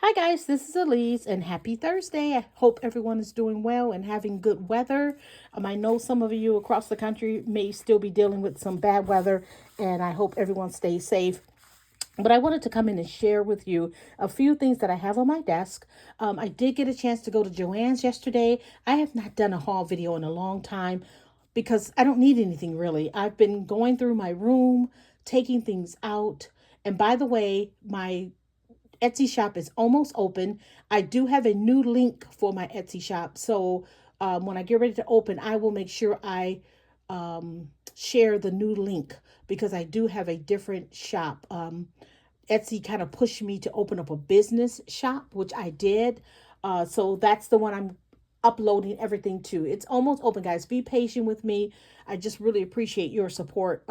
Hi guys, this is Elise and happy Thursday. I hope everyone is doing well and having good weather. I know some of you across the country may still be dealing with some bad weather, and I hope everyone stays safe. But I wanted to come in and share with you a few things that I have on my desk. I did get a chance to go to Joann's yesterday. I have not done a haul video in a long time because I don't need anything really. I've been going through my room, taking things out. And by the way, my Etsy shop is almost open. I do have a new link for my Etsy shop. So when I get ready to open, I will make sure I share the new link because I do have a different shop. Etsy kind of pushed me to open up a business shop, which I did. So that's the one I'm uploading everything to. It's almost open, guys. Be patient with me. I just really appreciate your support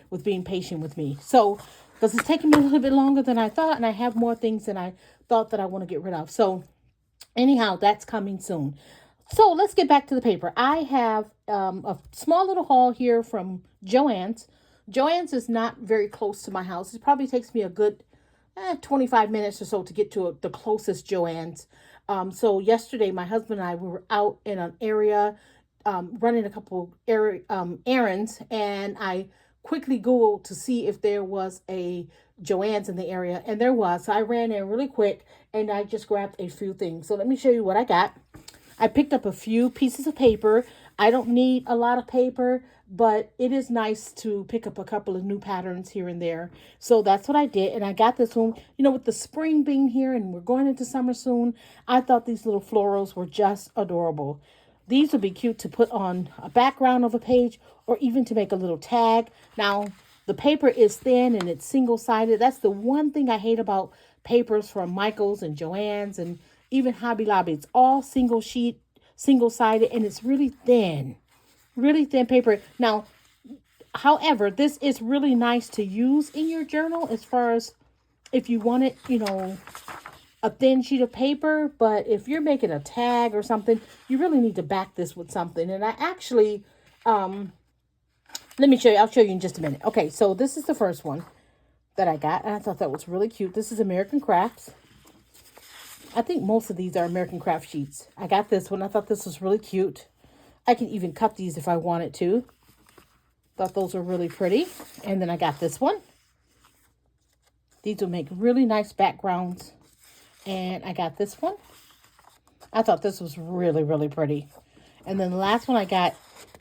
with being patient with me. So, because it's taking me a little bit longer than I thought, and I have more things than I thought that I want to get rid of. So, anyhow, that's coming soon. So, let's get back to the paper. I have a small little haul here from Joann's. Joann's is not very close to my house. It probably takes me a good 25 minutes or so to get to the closest Joann's. So yesterday, my husband and I we were out in an area running a couple errands, and I quickly Googled to see if there was a Joann's in the area, and there was. So I ran in really quick, and I just grabbed a few things. So let me show you what I got. I picked up a few pieces of paper. I don't need a lot of paper, but it is nice to pick up a couple of new patterns here and there. So that's what I did. And I got this one, with the spring being here and we're going into summer soon. I thought these little florals were just adorable. These would be cute to put on a background of a page or even to make a little tag. Now, the paper is thin and it's single-sided. That's the one thing I hate about papers from Michael's and Joann's and even Hobby Lobby. It's all single sheet, single-sided, and it's really thin paper. Now, however, this is really nice to use in your journal as far as if you want it, a thin sheet of paper. But if you're making a tag or something, you really need to back this with something. And I actually, let me show you. I'll show you in just a minute. Okay, so this is the first one that I got, and I thought that was really cute. This is American Crafts. I think most of these are American Craft sheets. I got this one. I thought this was really cute. I can even cut these if I wanted to. Thought those were really pretty. And then I got this one. These will make really nice backgrounds. And I got this one. I thought this was really, really pretty. And then the last one I got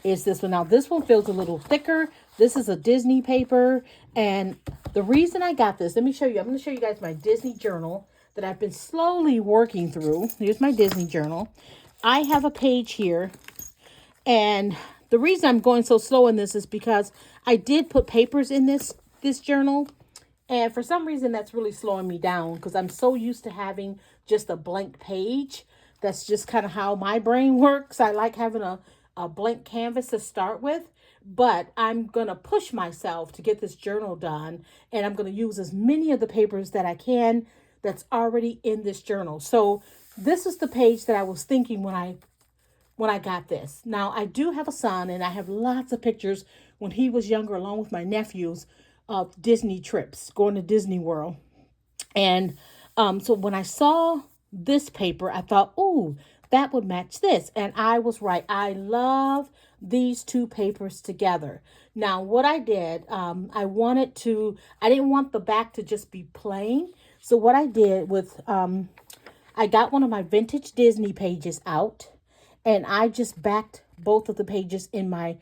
is this one. Now, this one feels a little thicker. This is a Disney paper. And the reason I got this, let me show you. I'm going to show you guys my Disney journal that I've been slowly working through. Here's my Disney journal. I have a page here. And the reason I'm going so slow in this is because I did put papers in this journal. And for some reason, that's really slowing me down because I'm so used to having just a blank page. That's just kind of how my brain works. I like having a blank canvas to start with. But I'm going to push myself to get this journal done. And I'm going to use as many of the papers that I can that's already in this journal. So this is the page that I was thinking when I got this. Now, I do have a son, and I have lots of pictures when he was younger, along with my nephews, of Disney trips, going to Disney World. And so when I saw this paper, I thought, ooh, that would match this. And I was right. I love these two papers together. Now, what I did, I didn't want the back to just be plain. So what I did with, I got one of my vintage Disney pages out, and I just backed both of the pages in my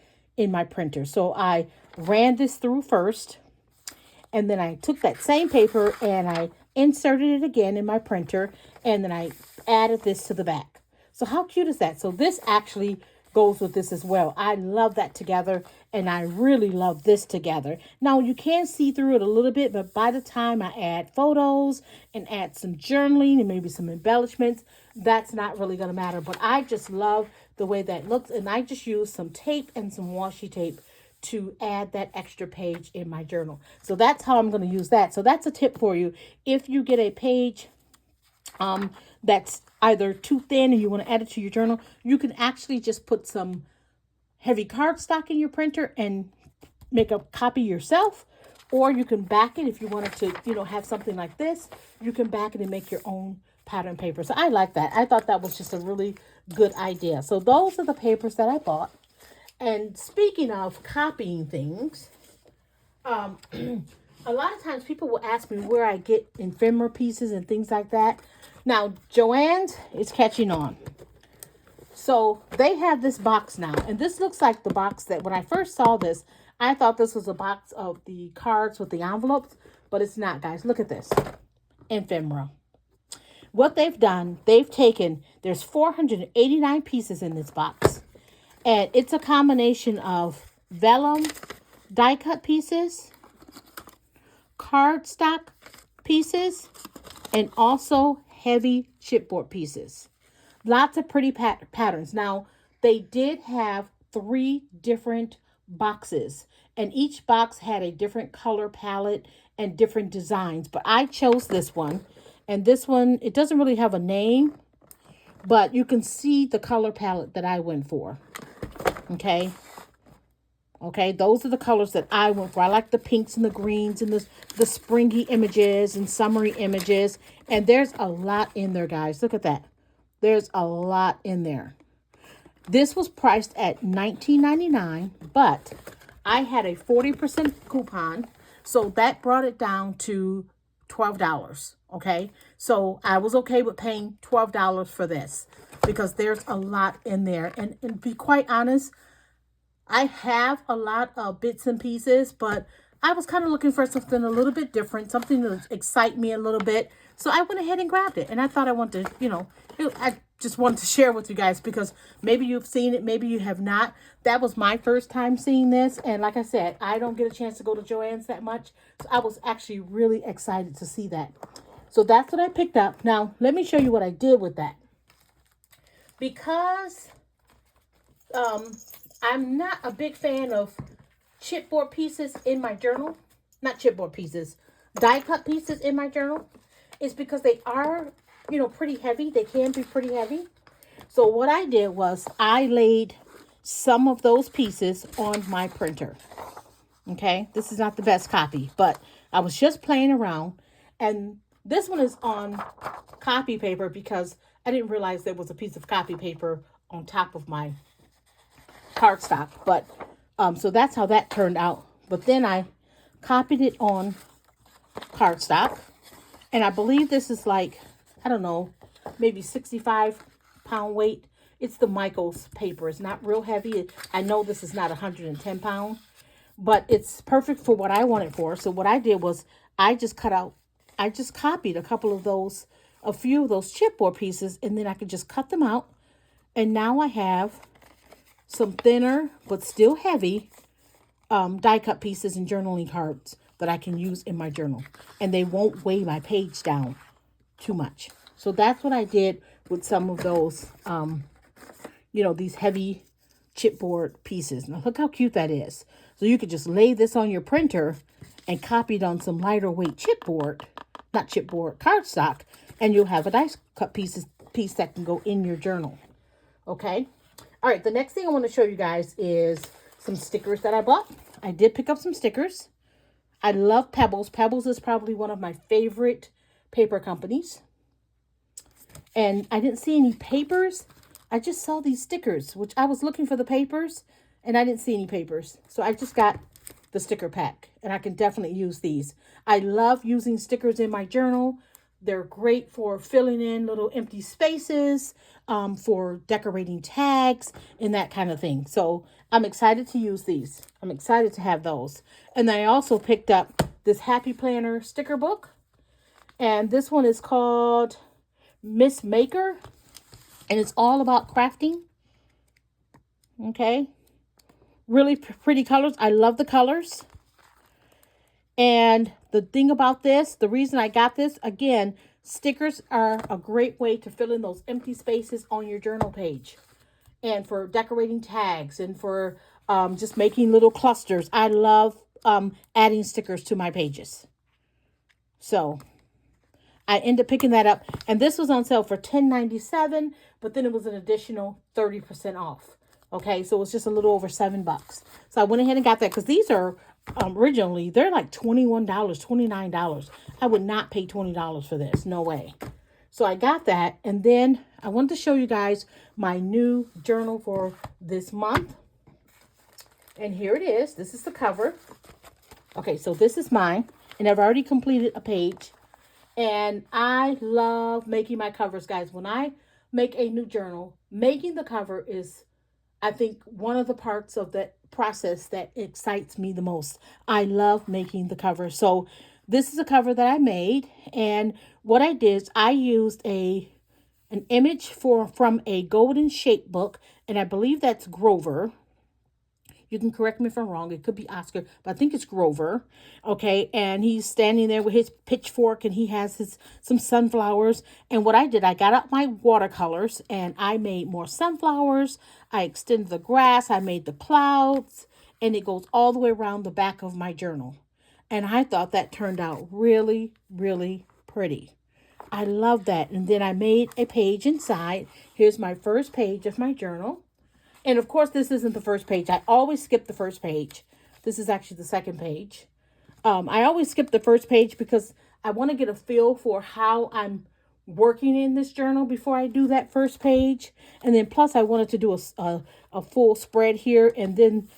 printer. So I ran this through first, and then I took that same paper and I inserted it again in my printer, and then I added this to the back. So how cute is that? So this actually goes with this as well. I love that together, and I really love this together. Now, you can see through it a little bit, but by the time I add photos and add some journaling and maybe some embellishments, that's not really going to matter. But I just love the way that looks, and I just use some tape and some washi tape to add that extra page in my journal. So that's how I'm going to use that. So that's a tip for you. If you get a page that's either too thin and you want to add it to your journal, you can actually just put some heavy cardstock in your printer and make a copy yourself, Or you can back it if you wanted to, you know, have something like this. You can back it and make your own pattern paper. So I like that. I thought that was just a really good idea. So those are the papers that I bought. And speaking of copying things, a lot of times people will ask me where I get ephemera pieces and things like that. Now, Joann's is catching on. So they have this box now. And this looks like the box that when I first saw this, I thought this was a box of the cards with the envelopes. But it's not, guys. Look at this. Ephemera. What they've done, they've taken, there's 489 pieces in this box. And it's a combination of vellum die cut pieces, cardstock pieces, and also heavy chipboard pieces. Lots of pretty patterns. Now, they did have 3 different boxes, and each box had a different color palette and different designs. But I chose this one, and this one, it doesn't really have a name, but you can see the color palette that I went for. Okay. Okay, those are the colors that I went for. I like the pinks and the greens and the springy images and summery images. And there's a lot in there, guys. Look at that. There's a lot in there. This was priced at $19.99, but I had a 40% coupon. So that brought it down to $12. Okay, so I was okay with paying $12 for this because there's a lot in there. And to be quite honest, I have a lot of bits and pieces, but I was kind of looking for something a little bit different, something to excite me a little bit. So I went ahead and grabbed it. And I thought I wanted to, you know, I just wanted to share with you guys because maybe you've seen it, maybe you have not. That was my first time seeing this. And like I said, I don't get a chance to go to Joann's that much. So I was actually really excited to see that. So that's what I picked up. Now, let me show you what I did with that. Because I'm not a big fan of chipboard pieces in my journal. Not chipboard pieces. Die cut pieces in my journal. It's because they are, you know, pretty heavy. They can be pretty heavy. So what I did was I laid some of those pieces on my printer. Okay. This is not the best copy, but I was just playing around. And this one is on copy paper because I didn't realize there was a piece of copy paper on top of my cardstock. But so that's how that turned out. But then I copied it on cardstock. And I believe this is like, I don't know, maybe 65-pound weight. It's the Michaels paper. It's not real heavy. I know this is not 110 pounds, but it's perfect for what I want it for. So what I did was I just copied a few of those chipboard pieces, and then I could just cut them out. And now I have some thinner, but still heavy die cut pieces and journaling cards that I can use in my journal. And they won't weigh my page down too much. So that's what I did with some of those, you know, these heavy chipboard pieces. Now look how cute that is. So you could just lay this on your printer and copy it on some lighter weight cardstock, and you'll have a dice cut piece that can go in your journal. Okay. All right. The next thing I want to show you guys is some stickers that I bought. I did pick up some stickers. I love Pebbles. Pebbles is probably one of my favorite paper companies. And I didn't see any papers. I just saw these stickers, which I was looking for the papers, and I didn't see any papers. So I just got the sticker pack, and I can definitely use these. I love using stickers in my journal. They're great for filling in little empty spaces, for decorating tags and that kind of thing. So I'm excited to use these. I'm excited to have those. And then I also picked up this Happy Planner sticker book. And this one is called Miss Maker. And it's all about crafting. Okay. Really pretty colors. I love the colors. And the thing about this, the reason I got this, again, stickers are a great way to fill in those empty spaces on your journal page. And for decorating tags and for just making little clusters. I love adding stickers to my pages. So I ended up picking that up. And this was on sale for $10.97, but then it was an additional 30% off. Okay, so it's just a little over $7. So I went ahead and got that because these are originally, they're like $21, $29. I would not pay $20 for this. No way. So I got that. And then I wanted to show you guys my new journal for this month. And here it is. This is the cover. Okay, so this is mine. And I've already completed a page. And I love making my covers, guys. When I make a new journal, making the cover is, I think, one of the parts of the process that excites me the most. I love making the cover. So this is a cover that I made. And what I did is I used an image from a Golden Shape book. And I believe that's Grover. You can correct me if I'm wrong. It could be Oscar, but I think it's Grover. Okay, and he's standing there with his pitchfork, and he has some sunflowers. And what I did, I got out my watercolors, and I made more sunflowers. I extended the grass. I made the clouds, and it goes all the way around the back of my journal. And I thought that turned out really, really pretty. I love that. And then I made a page inside. Here's my first page of my journal. And of course, this isn't the first page. I always skip the first page. This is actually the second page. I always skip the first page because I want to get a feel for how I'm working in this journal before I do that first page. And then plus I wanted to do a full spread here. And then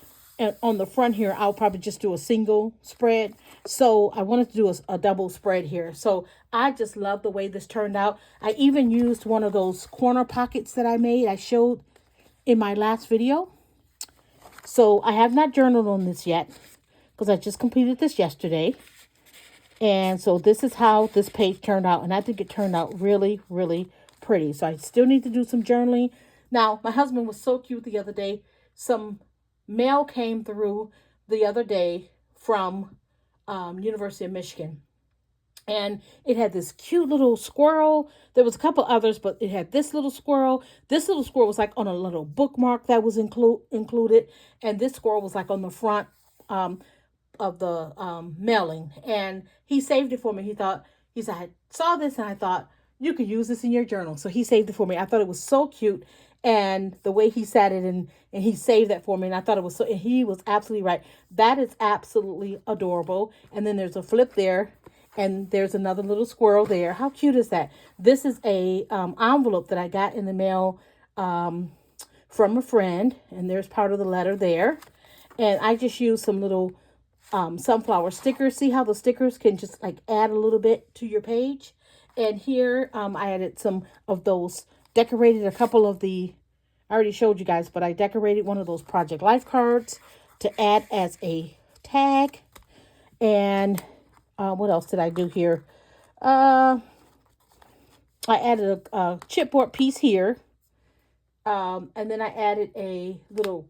on the front here, I'll probably just do a single spread. So I wanted to do a double spread here. So I just love the way this turned out. I even used one of those corner pockets that I made. I showed in my last video. So I have not journaled on this yet because I just completed this yesterday. And so this is how this page turned out. And I think it turned out really, really pretty. So I still need to do some journaling. Now, my husband was so cute the other day. Some mail came through the other day from University of Michigan. And it had this cute little squirrel. There was a couple others, but it had this little squirrel. This little squirrel was like on a little bookmark that was included. And this squirrel was like on the front of the mailing. And he saved it for me. He said, I saw this and I thought, you could use this in your journal. So he saved it for me. I thought it was so cute. And the way he said it and he saved that for me. And I thought it was so, and he was absolutely right. That is absolutely adorable. And then there's a flip there. And there's another little squirrel there. How cute is that? This is a envelope that I got in the mail from a friend. And there's part of the letter there. And I just used some little sunflower stickers. See how the stickers can just like add a little bit to your page? And here I added some of those, decorated a couple of the, I already showed you guys, but I decorated one of those Project Life cards to add as a tag. And what else did I do here? I added a chipboard piece here. And then I added a little,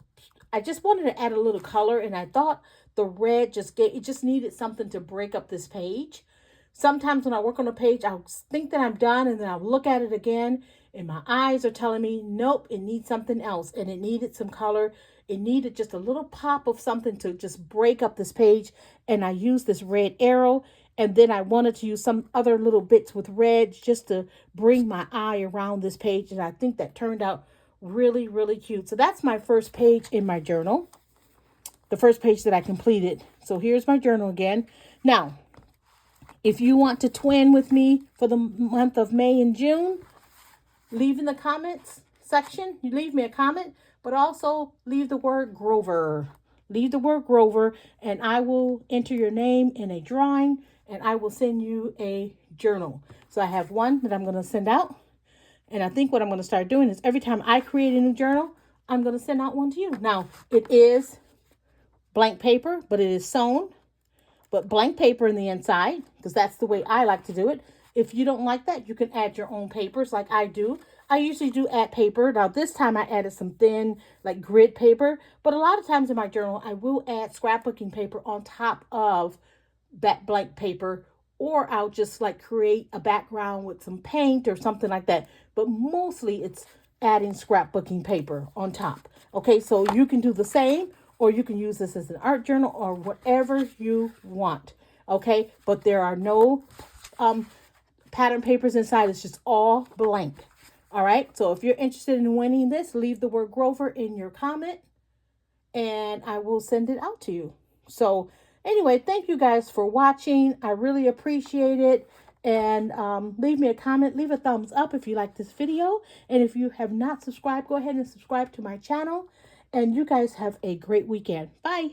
I just wanted to add a little color. And I thought the red just needed something to break up this page. Sometimes when I work on a page, I'll think that I'm done. And then I'll look at it again. And my eyes are telling me, nope, it needs something else. And it needed some color. It needed just a little pop of something to just break up this page. And I used this red arrow. And then I wanted to use some other little bits with red just to bring my eye around this page. And I think that turned out really, really cute. So that's my first page in my journal. The first page that I completed. So here's my journal again. Now, if you want to twin with me for the month of May and June, leave in the comments section. You leave me a comment. But also leave the word Grover. Leave the word Grover and I will enter your name in a drawing and I will send you a journal. So I have one that I'm going to send out. And I think what I'm going to start doing is every time I create a new journal, I'm going to send out one to you. Now, it is blank paper, but it is sewn. But blank paper in the inside, because that's the way I like to do it. If you don't like that, you can add your own papers like I do. I usually do add paper. Now, this time I added some thin, like grid paper. But a lot of times in my journal, I will add scrapbooking paper on top of that blank paper. Or I'll just like create a background with some paint or something like that. But mostly it's adding scrapbooking paper on top. Okay, so you can do the same. Or you can use this as an art journal or whatever you want. Okay, but there are no pattern papers inside. It's just all blank. All right, so if you're interested in winning this, leave the word Grover in your comment and I will send it out to you. So Anyway, thank you guys for watching. I really appreciate it. And leave me a comment. Leave a thumbs up if you like this video. And if you have not subscribed, go ahead and subscribe to my channel. And you guys have a great weekend. Bye.